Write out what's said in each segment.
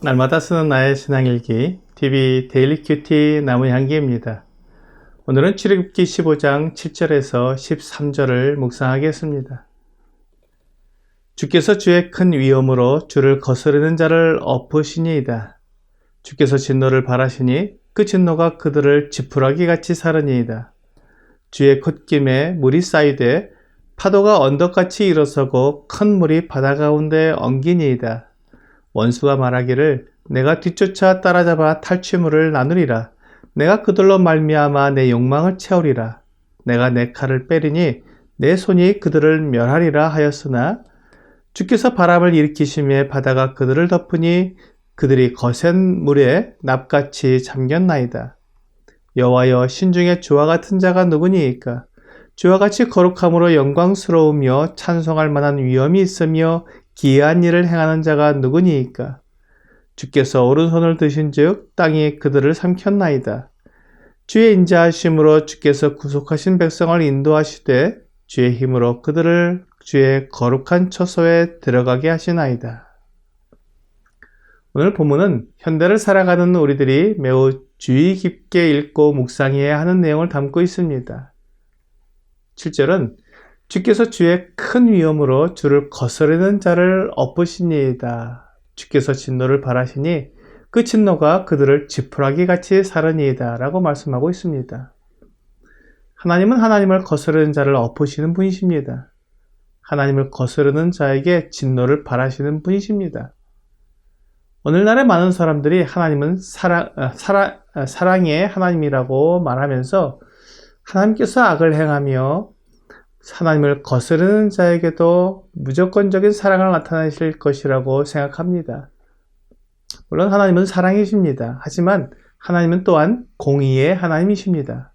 날마다 쓰는 나의 신앙일기 TV 데일리 큐티 나무향기입니다. 오늘은 출애굽기 15장 7절에서 13절을 묵상하겠습니다. 주께서 주의 큰 위엄으로 주를 거스르는 자를 엎으시니이다. 주께서 진노를 발하시니 그 진노가 그들을 지푸라기같이 사르니이다. 주의 콧김에 물이 쌓이되 파도가 언덕같이 일어서고 큰 물이 바다 가운데 엉기니이다. 원수가 말하기를 내가 뒤쫓아 따라잡아 탈취물을 나누리라. 내가 그들로 말미암아 내 욕망을 채우리라. 내가 내 칼을 빼리니 내 손이 그들을 멸하리라 하였으나 주께서 바람을 일으키심에 바다가 그들을 덮으니 그들이 거센 물에 납같이 잠겼나이다. 여호와여, 신중에 주와 같은 자가 누구니이까? 주와 같이 거룩함으로 영광스러우며 찬송할 만한 위엄이 있으며 기이한 일을 행하는 자가 누구니이까? 주께서 오른손을 드신즉 땅이 그들을 삼켰나이다. 주의 인자하심으로 주께서 구속하신 백성을 인도하시되 주의 힘으로 그들을 주의 거룩한 처소에 들어가게 하시나이다. 오늘 본문은 현대를 살아가는 우리들이 매우 주의 깊게 읽고 묵상해야 하는 내용을 담고 있습니다. 7절은 주께서 주의 큰 위엄으로 주를 거스르는 자를 엎으시니이다. 주께서 진노를 발하시니 그 진노가 그들을 지푸라기같이 사르니이다 라고 말씀하고 있습니다. 하나님은 하나님을 거스르는 자를 엎으시는 분이십니다. 하나님을 거스르는 자에게 진노를 발하시는 분이십니다. 오늘날의 많은 사람들이 하나님은 사랑의 하나님이라고 말하면서 하나님께서 악을 행하며 하나님을 거스르는 자에게도 무조건적인 사랑을 나타내실 것이라고 생각합니다. 물론 하나님은 사랑이십니다. 하지만 하나님은 또한 공의의 하나님이십니다.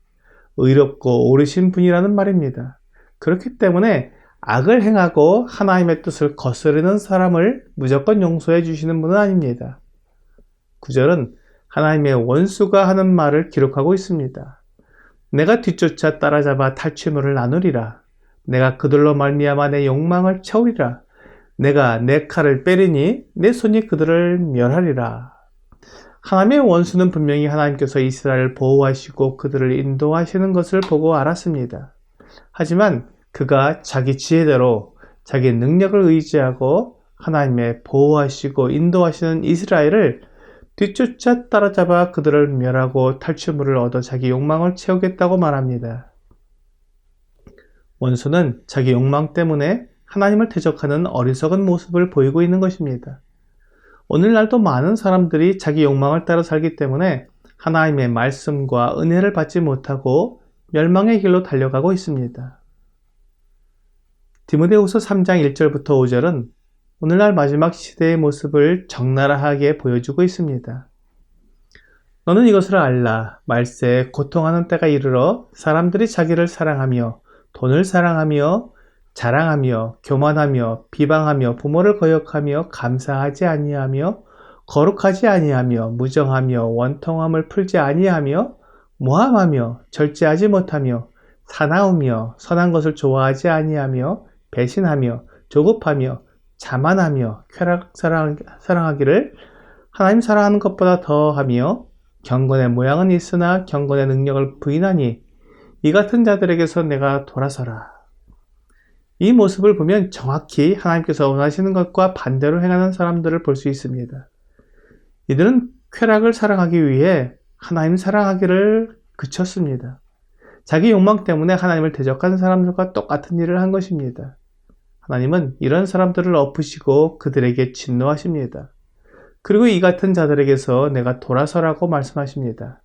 의롭고 옳으신 분이라는 말입니다. 그렇기 때문에 악을 행하고 하나님의 뜻을 거스르는 사람을 무조건 용서해 주시는 분은 아닙니다. 9절은 하나님의 원수가 하는 말을 기록하고 있습니다. 내가 뒤쫓아 따라잡아 탈취물을 나누리라. 내가 그들로 말미암아 내 욕망을 채우리라. 내가 내 칼을 빼리니 내 손이 그들을 멸하리라. 하나님의 원수는 분명히 하나님께서 이스라엘을 보호하시고 그들을 인도하시는 것을 보고 알았습니다. 하지만 그가 자기 지혜대로 자기 능력을 의지하고 하나님의 보호하시고 인도하시는 이스라엘을 뒤쫓아 따라잡아 그들을 멸하고 탈취물을 얻어 자기 욕망을 채우겠다고 말합니다. 원수는 자기 욕망 때문에 하나님을 대적하는 어리석은 모습을 보이고 있는 것입니다. 오늘날도 많은 사람들이 자기 욕망을 따라 살기 때문에 하나님의 말씀과 은혜를 받지 못하고 멸망의 길로 달려가고 있습니다. 디모데후서 3장 1절부터 5절은 오늘날 마지막 시대의 모습을 적나라하게 보여주고 있습니다. 너는 이것을 알라. 말세에 고통하는 때가 이르러 사람들이 자기를 사랑하며 돈을 사랑하며 자랑하며 교만하며 비방하며 부모를 거역하며 감사하지 아니하며 거룩하지 아니하며 무정하며 원통함을 풀지 아니하며 모함하며 절제하지 못하며 사나우며 선한 것을 좋아하지 아니하며 배신하며 조급하며 자만하며 쾌락 사랑하기를 하나님 사랑하는 것보다 더하며 경건의 모양은 있으나 경건의 능력을 부인하니 이 같은 자들에게서 내가 돌아서라. 이 모습을 보면 정확히 하나님께서 원하시는 것과 반대로 행하는 사람들을 볼 수 있습니다. 이들은 쾌락을 사랑하기 위해 하나님 사랑하기를 그쳤습니다. 자기 욕망 때문에 하나님을 대적하는 사람들과 똑같은 일을 한 것입니다. 하나님은 이런 사람들을 엎으시고 그들에게 진노하십니다. 그리고 이 같은 자들에게서 내가 돌아서라고 말씀하십니다.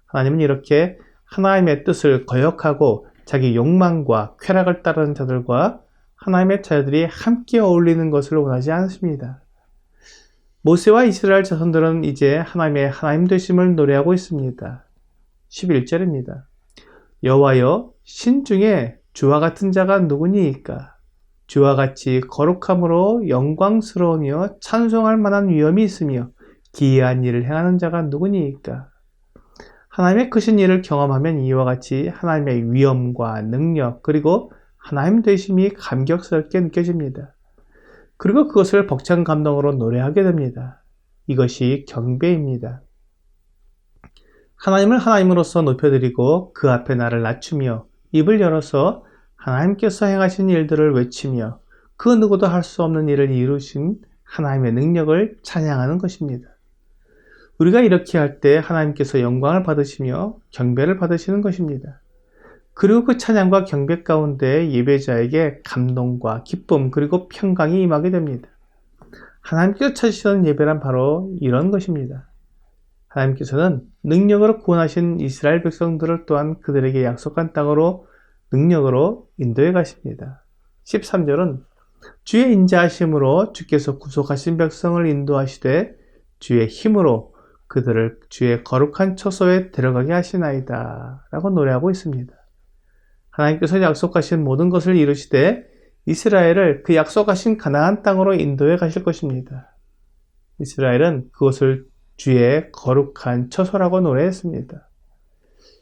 하나님은 이렇게 하나님의 뜻을 거역하고 자기 욕망과 쾌락을 따르는 자들과 하나님의 자들이 함께 어울리는 것을 원하지 않습니다. 모세와 이스라엘 자손들은 이제 하나님의 하나님 되심을 노래하고 있습니다. 11절입니다. 여호와여, 신중에 주와 같은 자가 누구니이까? 주와 같이 거룩함으로 영광스러우며 찬송할 만한 위엄이 있으며 기이한 일을 행하는 자가 누구니이까? 하나님의 크신 일을 경험하면 이와 같이 하나님의 위엄과 능력 그리고 하나님 되심이 감격스럽게 느껴집니다. 그리고 그것을 벅찬 감동으로 노래하게 됩니다. 이것이 경배입니다. 하나님을 하나님으로서 높여드리고 그 앞에 나를 낮추며 입을 열어서 하나님께서 행하신 일들을 외치며 그 누구도 할 수 없는 일을 이루신 하나님의 능력을 찬양하는 것입니다. 우리가 이렇게 할 때 하나님께서 영광을 받으시며 경배를 받으시는 것입니다. 그리고 그 찬양과 경배 가운데 예배자에게 감동과 기쁨 그리고 평강이 임하게 됩니다. 하나님께서 찾으시는 예배란 바로 이런 것입니다. 하나님께서는 능력으로 구원하신 이스라엘 백성들을 또한 그들에게 약속한 땅으로 능력으로 인도해 가십니다. 13절은 주의 인자하심으로 주께서 구속하신 백성을 인도하시되 주의 힘으로 그들을 주의 거룩한 처소에 들어가게 하시나이다 라고 노래하고 있습니다. 하나님께서 약속하신 모든 것을 이루시되 이스라엘을 그 약속하신 가나안 땅으로 인도해 가실 것입니다. 이스라엘은 그것을 주의 거룩한 처소라고 노래했습니다.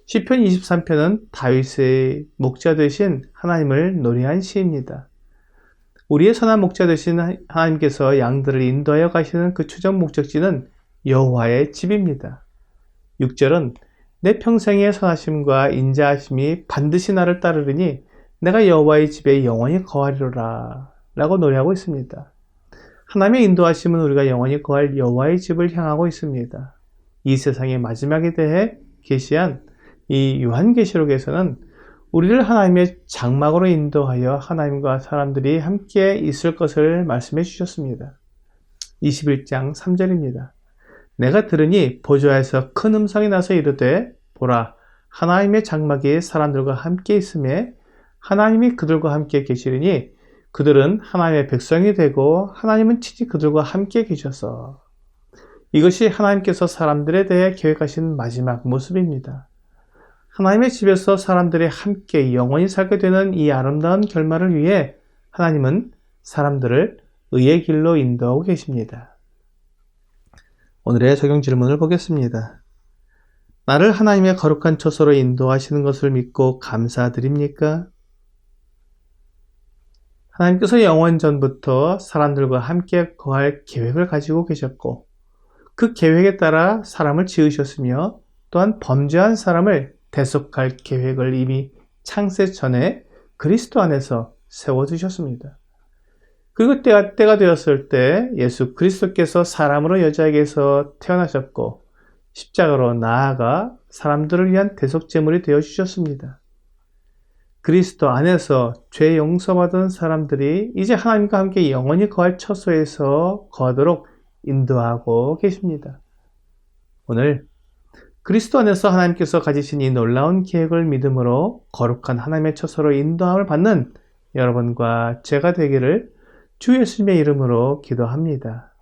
시편 23편은 다윗의 목자 되신 하나님을 노래한 시입니다. 우리의 선한 목자 되신 하나님께서 양들을 인도하여 가시는 그 최종 목적지는 여호와의 집입니다. 6절은 내 평생의 선하심과 인자하심이 반드시 나를 따르리니 내가 여호와의 집에 영원히 거하리로라 라고 노래하고 있습니다. 하나님의 인도하심은 우리가 영원히 거할 여호와의 집을 향하고 있습니다. 이 세상의 마지막에 대해 계시한 이 요한계시록에서는 우리를 하나님의 장막으로 인도하여 하나님과 사람들이 함께 있을 것을 말씀해 주셨습니다. 21장 3절입니다. 내가 들으니 보좌에서 큰 음성이 나서 이르되 보라 하나님의 장막이 사람들과 함께 있음에 하나님이 그들과 함께 계시리니 그들은 하나님의 백성이 되고 하나님은 친히 그들과 함께 계셔서 이것이 하나님께서 사람들에 대해 계획하신 마지막 모습입니다. 하나님의 집에서 사람들이 함께 영원히 살게 되는 이 아름다운 결말을 위해 하나님은 사람들을 의의 길로 인도하고 계십니다. 오늘의 적용 질문을 보겠습니다. 나를 하나님의 거룩한 처소로 인도하시는 것을 믿고 감사드립니까? 하나님께서 영원 전부터 사람들과 함께 거할 계획을 가지고 계셨고 그 계획에 따라 사람을 지으셨으며 또한 범죄한 사람을 대속할 계획을 이미 창세 전에 그리스도 안에서 세워두셨습니다. 그리고 때가 되었을 때 예수 그리스도께서 사람으로 여자에게서 태어나셨고 십자가로 나아가 사람들을 위한 대속제물이 되어주셨습니다. 그리스도 안에서 죄 용서받은 사람들이 이제 하나님과 함께 영원히 거할 처소에서 거하도록 인도하고 계십니다. 오늘 그리스도 안에서 하나님께서 가지신 이 놀라운 계획을 믿음으로 거룩한 하나님의 처소로 인도함을 받는 여러분과 제가 되기를 주 예수님의 이름으로 기도합니다.